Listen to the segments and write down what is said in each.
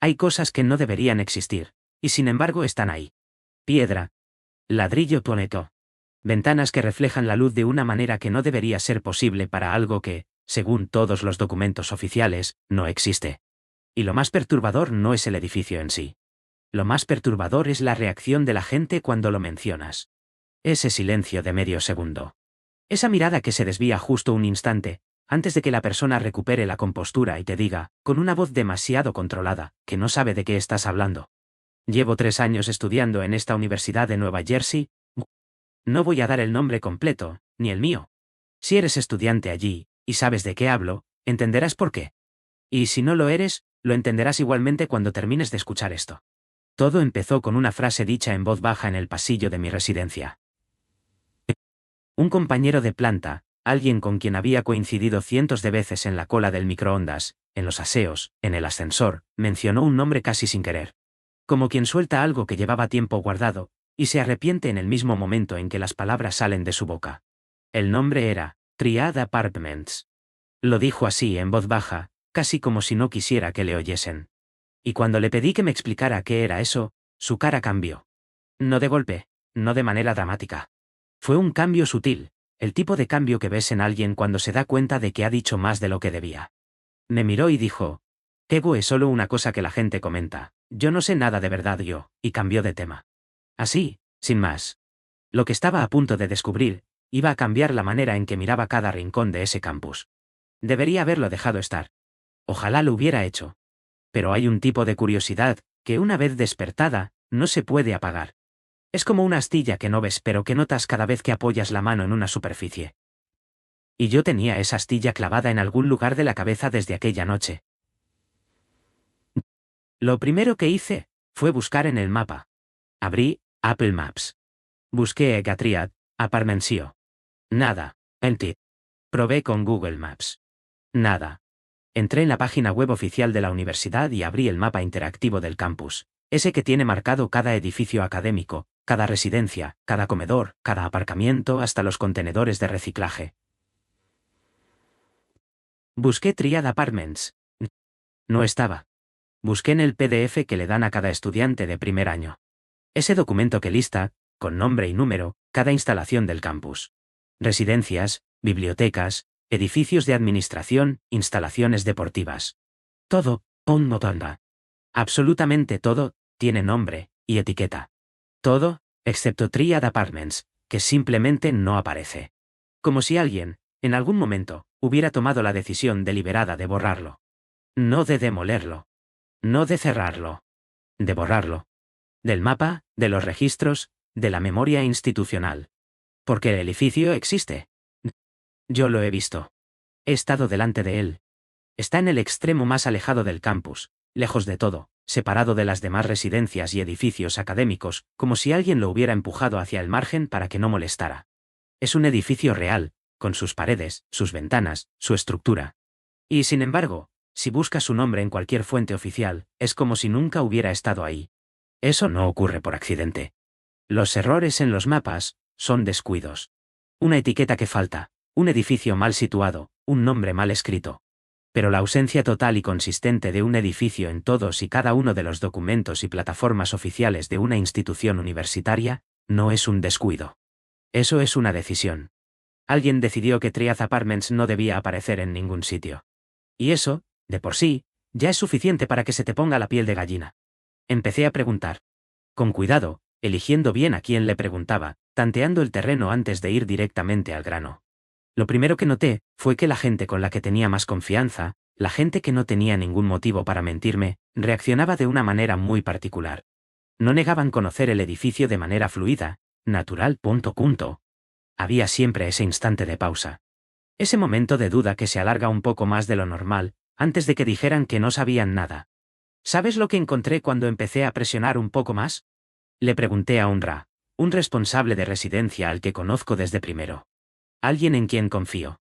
Hay cosas que no deberían existir, y sin embargo están ahí. Piedra. Ladrillo toneto. Ventanas que reflejan la luz de una manera que no debería ser posible para algo que, según todos los documentos oficiales, no existe. Y lo más perturbador no es el edificio en sí. Lo más perturbador es la reacción de la gente cuando lo mencionas. Ese silencio de medio segundo. Esa mirada que se desvía justo un instante, antes de que la persona recupere la compostura y te diga, con una voz demasiado controlada, que no sabe de qué estás hablando. Llevo 3 años estudiando en esta universidad de Nueva Jersey. No voy a dar el nombre completo, ni el mío. Si eres estudiante allí, y sabes de qué hablo, entenderás por qué. Y si no lo eres, lo entenderás igualmente cuando termines de escuchar esto. Todo empezó con una frase dicha en voz baja en el pasillo de mi residencia. Un compañero de planta, alguien con quien había coincidido cientos de veces en la cola del microondas, en los aseos, en el ascensor, mencionó un nombre casi sin querer. Como quien suelta algo que llevaba tiempo guardado, y se arrepiente en el mismo momento en que las palabras salen de su boca. El nombre era Triad Apartments. Lo dijo así en voz baja, casi como si no quisiera que le oyesen. Y cuando le pedí que me explicara qué era eso, su cara cambió. No de golpe, no de manera dramática. Fue un cambio sutil, el tipo de cambio que ves en alguien cuando se da cuenta de que ha dicho más de lo que debía. Me miró y dijo, Ego es solo una cosa que la gente comenta, yo no sé nada de verdad yo, y cambió de tema. Así, sin más. Lo que estaba a punto de descubrir, iba a cambiar la manera en que miraba cada rincón de ese campus. Debería haberlo dejado estar. Ojalá lo hubiera hecho. Pero hay un tipo de curiosidad, que una vez despertada, no se puede apagar. Es como una astilla que no ves pero que notas cada vez que apoyas la mano en una superficie. Y yo tenía esa astilla clavada en algún lugar de la cabeza desde aquella noche. Lo primero que hice, fue buscar en el mapa. Abrí Apple Maps. Busqué Egatriad, Apartmentsio. Nada. Enti. Probé con Google Maps. Nada. Entré en la página web oficial de la universidad y abrí el mapa interactivo del campus, ese que tiene marcado cada edificio académico, cada residencia, cada comedor, cada aparcamiento hasta los contenedores de reciclaje. Busqué Triad Apartments. No estaba. Busqué en el PDF que le dan a cada estudiante de primer año. Ese documento que lista, con nombre y número, cada instalación del campus. Residencias, bibliotecas, edificios de administración, instalaciones deportivas. Todo, on notanda. Absolutamente todo, tiene nombre y etiqueta. Todo, excepto Triad Apartments, que simplemente no aparece. Como si alguien, en algún momento, hubiera tomado la decisión deliberada de borrarlo. No de demolerlo. No de cerrarlo. De borrarlo. Del mapa, de los registros, de la memoria institucional. Porque el edificio existe. Yo lo he visto. He estado delante de él. Está en el extremo más alejado del campus, lejos de todo, separado de las demás residencias y edificios académicos, como si alguien lo hubiera empujado hacia el margen para que no molestara. Es un edificio real, con sus paredes, sus ventanas, su estructura. Y sin embargo, si buscas su nombre en cualquier fuente oficial, es como si nunca hubiera estado ahí. Eso no ocurre por accidente. Los errores en los mapas son descuidos. Una etiqueta que falta, un edificio mal situado, un nombre mal escrito. Pero la ausencia total y consistente de un edificio en todos y cada uno de los documentos y plataformas oficiales de una institución universitaria, no es un descuido. Eso es una decisión. Alguien decidió que Triad Apartments no debía aparecer en ningún sitio. Y eso, de por sí, ya es suficiente para que se te ponga la piel de gallina. Empecé a preguntar. Con cuidado, eligiendo bien a quién le preguntaba, tanteando el terreno antes de ir directamente al grano. Lo primero que noté fue que la gente con la que tenía más confianza, la gente que no tenía ningún motivo para mentirme, reaccionaba de una manera muy particular. No negaban conocer el edificio de manera fluida, natural. Había siempre ese instante de pausa. Ese momento de duda que se alarga un poco más de lo normal, antes de que dijeran que no sabían nada. ¿Sabes lo que encontré cuando empecé a presionar un poco más? Le pregunté a Unra, un responsable de residencia al que conozco desde primero. Alguien en quien confío.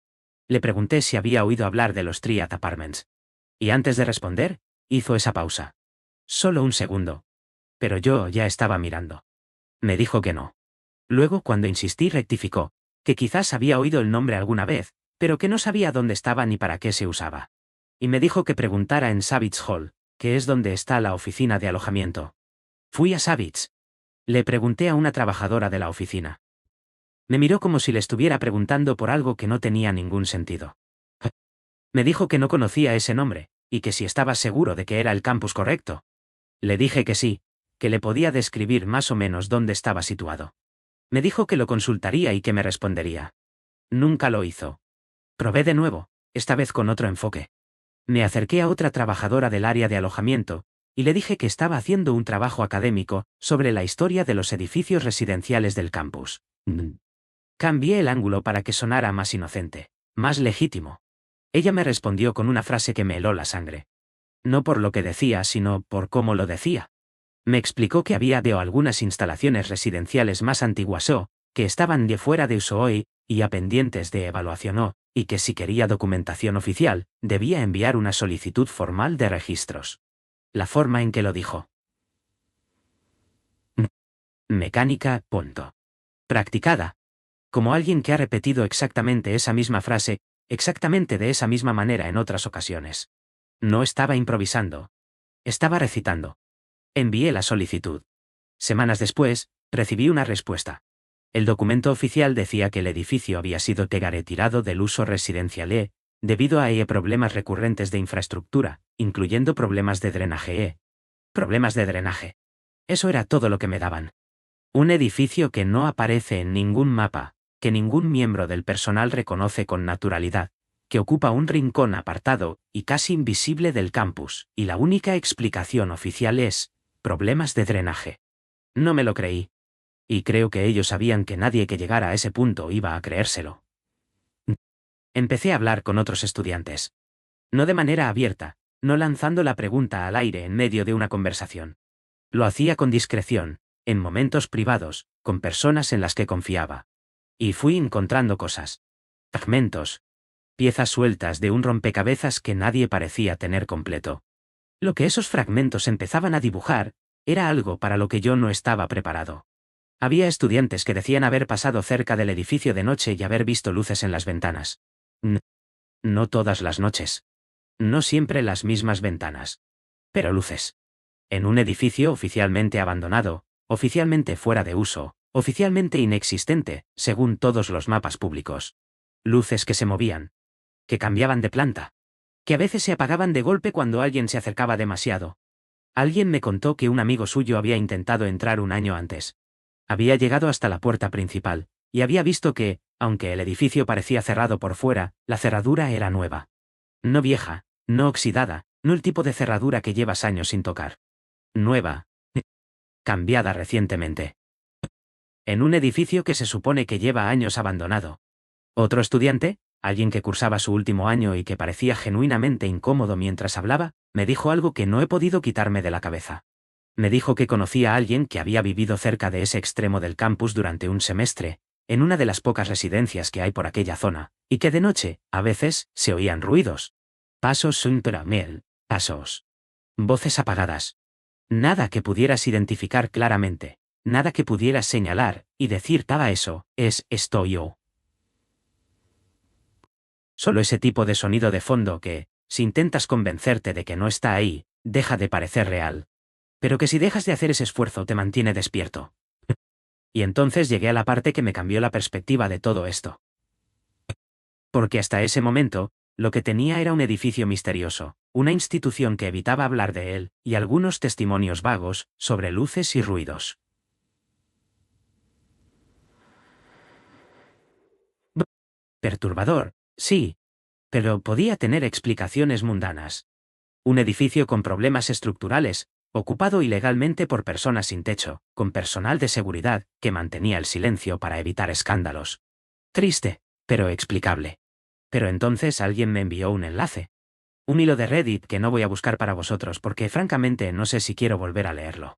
Le pregunté si había oído hablar de los Triad Apartments. Y antes de responder, hizo esa pausa. Solo un segundo. Pero yo ya estaba mirando. Me dijo que no. Luego, cuando insistí, rectificó, que quizás había oído el nombre alguna vez, pero que no sabía dónde estaba ni para qué se usaba. Y me dijo que preguntara en Savage Hall, que es donde está la oficina de alojamiento. Fui a Savitz. Le pregunté a una trabajadora de la oficina. Me miró como si le estuviera preguntando por algo que no tenía ningún sentido. Me dijo que no conocía ese nombre, y que si estaba seguro de que era el campus correcto. Le dije que sí, que le podía describir más o menos dónde estaba situado. Me dijo que lo consultaría y que me respondería. Nunca lo hizo. Probé de nuevo, esta vez con otro enfoque. Me acerqué a otra trabajadora del área de alojamiento, y le dije que estaba haciendo un trabajo académico sobre la historia de los edificios residenciales del campus. Cambié el ángulo para que sonara más inocente, más legítimo. Ella me respondió con una frase que me heló la sangre. No por lo que decía, sino por cómo lo decía. Me explicó que había algunas instalaciones residenciales más antiguas que estaban de fuera de uso hoy, y a pendientes de evaluación y que si quería documentación oficial, debía enviar una solicitud formal de registros. La forma en que lo dijo. Mecánica, punto. Practicada. Como alguien que ha repetido exactamente esa misma frase, exactamente de esa misma manera en otras ocasiones. No estaba improvisando. Estaba recitando. Envié la solicitud. Semanas después, recibí una respuesta. El documento oficial decía que el edificio había sido retirado del uso residencial debido a problemas recurrentes de infraestructura, incluyendo problemas de drenaje Problemas de drenaje. Eso era todo lo que me daban. Un edificio que no aparece en ningún mapa, que ningún miembro del personal reconoce con naturalidad, que ocupa un rincón apartado y casi invisible del campus, y la única explicación oficial es problemas de drenaje. No me lo creí. Y creo que ellos sabían que nadie que llegara a ese punto iba a creérselo. Empecé a hablar con otros estudiantes. No de manera abierta, no lanzando la pregunta al aire en medio de una conversación. Lo hacía con discreción, en momentos privados, con personas en las que confiaba. Y fui encontrando cosas. Fragmentos. Piezas sueltas de un rompecabezas que nadie parecía tener completo. Lo que esos fragmentos empezaban a dibujar, era algo para lo que yo no estaba preparado. Había estudiantes que decían haber pasado cerca del edificio de noche y haber visto luces en las ventanas. No todas las noches. No siempre las mismas ventanas. Pero luces. En un edificio oficialmente abandonado, oficialmente fuera de uso, oficialmente inexistente, según todos los mapas públicos. Luces que se movían. Que cambiaban de planta. Que a veces se apagaban de golpe cuando alguien se acercaba demasiado. Alguien me contó que un amigo suyo había intentado entrar un año antes. Había llegado hasta la puerta principal, y había visto que, aunque el edificio parecía cerrado por fuera, la cerradura era nueva. No vieja, no oxidada, no el tipo de cerradura que llevas años sin tocar. Nueva. Cambiada recientemente. En un edificio que se supone que lleva años abandonado. Otro estudiante, alguien que cursaba su último año y que parecía genuinamente incómodo mientras hablaba, me dijo algo que no he podido quitarme de la cabeza. Me dijo que conocía a alguien que había vivido cerca de ese extremo del campus durante un semestre, en una de las pocas residencias que hay por aquella zona, y que de noche, a veces, se oían ruidos. Pasos miel, pasos. Voces apagadas. Nada que pudieras identificar claramente, nada que pudieras señalar y decir cada eso, estoy yo. Solo ese tipo de sonido de fondo que, si intentas convencerte de que no está ahí, deja de parecer real. Pero que si dejas de hacer ese esfuerzo te mantiene despierto. Y entonces llegué a la parte que me cambió la perspectiva de todo esto. Porque hasta ese momento, lo que tenía era un edificio misterioso, una institución que evitaba hablar de él, y algunos testimonios vagos, sobre luces y ruidos. Perturbador, sí. Pero podía tener explicaciones mundanas. Un edificio con problemas estructurales, ocupado ilegalmente por personas sin techo, con personal de seguridad que mantenía el silencio para evitar escándalos. Triste, pero explicable. Pero entonces alguien me envió un enlace. Un hilo de Reddit que no voy a buscar para vosotros porque francamente no sé si quiero volver a leerlo.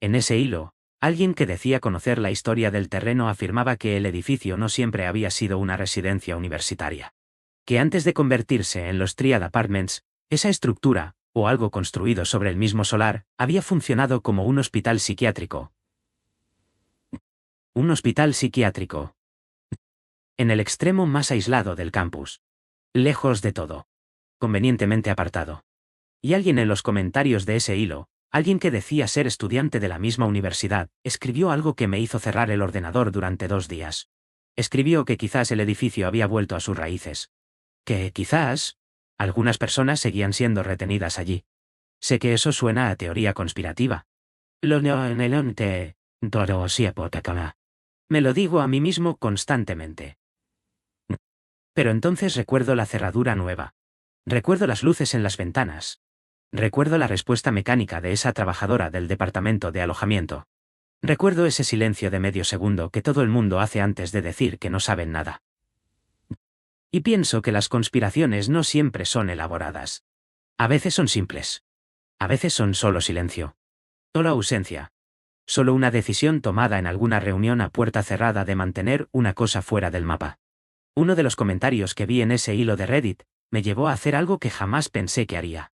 En ese hilo, alguien que decía conocer la historia del terreno afirmaba que el edificio no siempre había sido una residencia universitaria. Que antes de convertirse en los Triad Apartments, esa estructura, o algo construido sobre el mismo solar, había funcionado como un hospital psiquiátrico. Un hospital psiquiátrico. En el extremo más aislado del campus. Lejos de todo. Convenientemente apartado. Y alguien en los comentarios de ese hilo, alguien que decía ser estudiante de la misma universidad, escribió algo que me hizo cerrar el ordenador durante 2 días. Escribió que quizás el edificio había vuelto a sus raíces. Que quizás algunas personas seguían siendo retenidas allí. Sé que eso suena a teoría conspirativa. Me lo digo a mí mismo constantemente. Pero entonces recuerdo la cerradura nueva. Recuerdo las luces en las ventanas. Recuerdo la respuesta mecánica de esa trabajadora del departamento de alojamiento. Recuerdo ese silencio de medio segundo que todo el mundo hace antes de decir que no saben nada. Y pienso que las conspiraciones no siempre son elaboradas. A veces son simples. A veces son solo silencio. Solo ausencia. Solo una decisión tomada en alguna reunión a puerta cerrada de mantener una cosa fuera del mapa. Uno de los comentarios que vi en ese hilo de Reddit me llevó a hacer algo que jamás pensé que haría.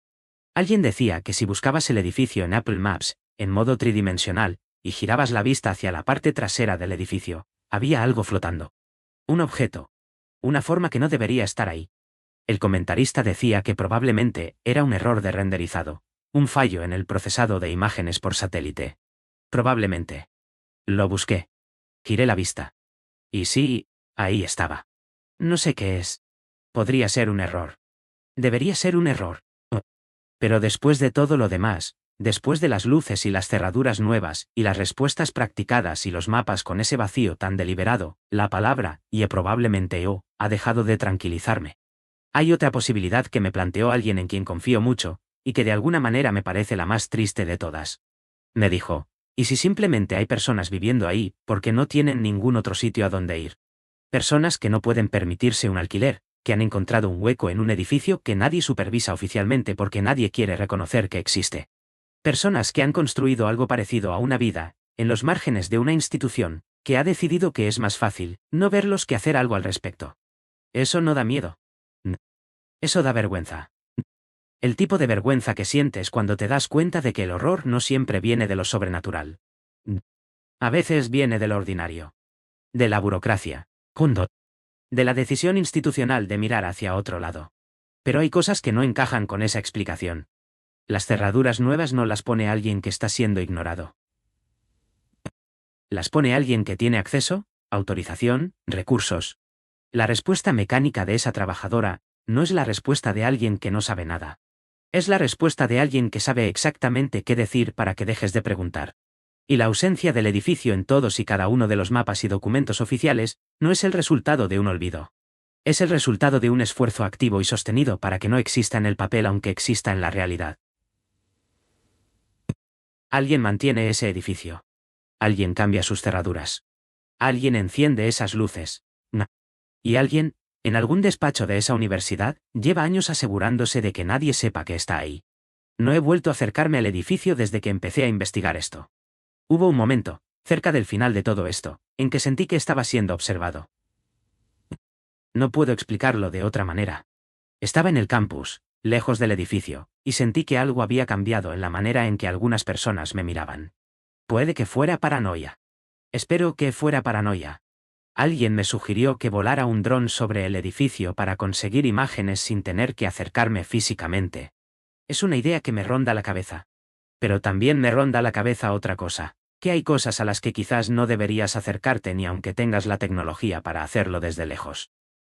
Alguien decía que si buscabas el edificio en Apple Maps, en modo tridimensional, y girabas la vista hacia la parte trasera del edificio, había algo flotando. Un objeto. Una forma que no debería estar ahí. El comentarista decía que probablemente era un error de renderizado, un fallo en el procesado de imágenes por satélite. Probablemente. Lo busqué. Giré la vista. Y sí, ahí estaba. No sé qué es. Podría ser un error. Debería ser un error. Pero después de todo lo demás, después de las luces y las cerraduras nuevas, y las respuestas practicadas y los mapas con ese vacío tan deliberado, la palabra, y probablemente yo, ha dejado de tranquilizarme. Hay otra posibilidad que me planteó alguien en quien confío mucho, y que de alguna manera me parece la más triste de todas. Me dijo, ¿y si simplemente hay personas viviendo ahí, porque no tienen ningún otro sitio a donde ir? Personas que no pueden permitirse un alquiler, que han encontrado un hueco en un edificio que nadie supervisa oficialmente porque nadie quiere reconocer que existe. Personas que han construido algo parecido a una vida, en los márgenes de una institución, que ha decidido que es más fácil no verlos que hacer algo al respecto. Eso no da miedo. Eso da vergüenza. El tipo de vergüenza que sientes cuando te das cuenta de que el horror no siempre viene de lo sobrenatural. A veces viene de lo ordinario. De la burocracia. De la decisión institucional de mirar hacia otro lado. Pero hay cosas que no encajan con esa explicación. Las cerraduras nuevas no las pone alguien que está siendo ignorado. Las pone alguien que tiene acceso, autorización, recursos. La respuesta mecánica de esa trabajadora no es la respuesta de alguien que no sabe nada. Es la respuesta de alguien que sabe exactamente qué decir para que dejes de preguntar. Y la ausencia del edificio en todos y cada uno de los mapas y documentos oficiales no es el resultado de un olvido. Es el resultado de un esfuerzo activo y sostenido para que no exista en el papel aunque exista en la realidad. Alguien mantiene ese edificio. Alguien cambia sus cerraduras. Alguien enciende esas luces. Y alguien, en algún despacho de esa universidad, lleva años asegurándose de que nadie sepa que está ahí. No he vuelto a acercarme al edificio desde que empecé a investigar esto. Hubo un momento, cerca del final de todo esto, en que sentí que estaba siendo observado. No puedo explicarlo de otra manera. Estaba en el campus, lejos del edificio, y sentí que algo había cambiado en la manera en que algunas personas me miraban. Puede que fuera paranoia. Espero que fuera paranoia. Alguien me sugirió que volara un dron sobre el edificio para conseguir imágenes sin tener que acercarme físicamente. Es una idea que me ronda la cabeza. Pero también me ronda la cabeza otra cosa, que hay cosas a las que quizás no deberías acercarte ni aunque tengas la tecnología para hacerlo desde lejos.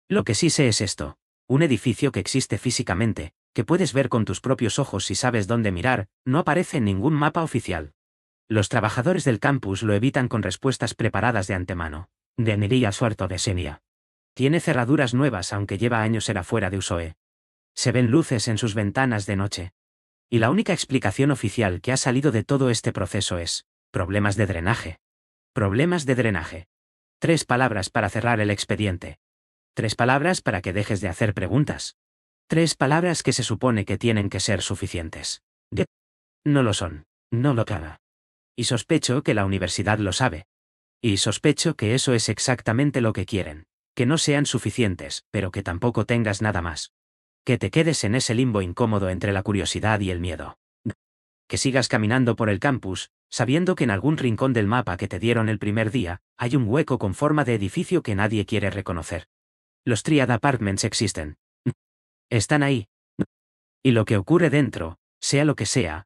Lo que sí sé es esto: un edificio que existe físicamente, que puedes ver con tus propios ojos si sabes dónde mirar, no aparece en ningún mapa oficial. Los trabajadores del campus lo evitan con respuestas preparadas de antemano. De Niría suerto de Senia. Tiene cerraduras nuevas aunque lleva años era fuera de uso. Se ven luces en sus ventanas de noche. Y la única explicación oficial que ha salido de todo este proceso es: problemas de drenaje. Problemas de drenaje. 3 palabras para cerrar el expediente. 3 palabras para que dejes de hacer preguntas. 3 palabras que se supone que tienen que ser suficientes. No lo son. No lo caga. Y sospecho que la universidad lo sabe. Y sospecho que eso es exactamente lo que quieren. Que no sean suficientes, pero que tampoco tengas nada más. Que te quedes en ese limbo incómodo entre la curiosidad y el miedo. Que sigas caminando por el campus, sabiendo que en algún rincón del mapa que te dieron el primer día, hay un hueco con forma de edificio que nadie quiere reconocer. Los Triad Apartments existen. Están ahí. Y lo que ocurre dentro, Sea lo que sea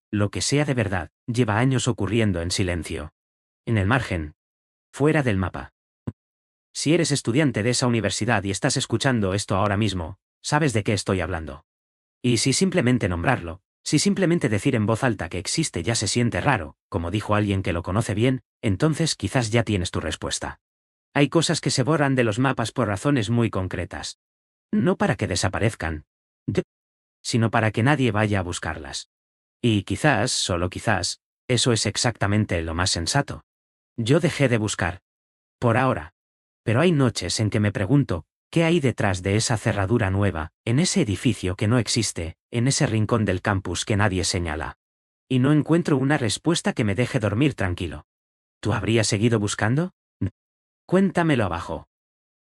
de verdad, lleva años ocurriendo en silencio. En el margen. Fuera del mapa. Si eres estudiante de esa universidad y estás escuchando esto ahora mismo, sabes de qué estoy hablando. Y si simplemente nombrarlo, si simplemente decir en voz alta que existe ya se siente raro, como dijo alguien que lo conoce bien, entonces quizás ya tienes tu respuesta. Hay cosas que se borran de los mapas por razones muy concretas. No para que desaparezcan, sino para que nadie vaya a buscarlas. Y quizás, solo quizás, eso es exactamente lo más sensato. Yo dejé de buscar. Por ahora. Pero hay noches en que me pregunto, ¿qué hay detrás de esa cerradura nueva, en ese edificio que no existe, en ese rincón del campus que nadie señala? Y no encuentro una respuesta que me deje dormir tranquilo. ¿Tú habrías seguido buscando? Cuéntamelo abajo.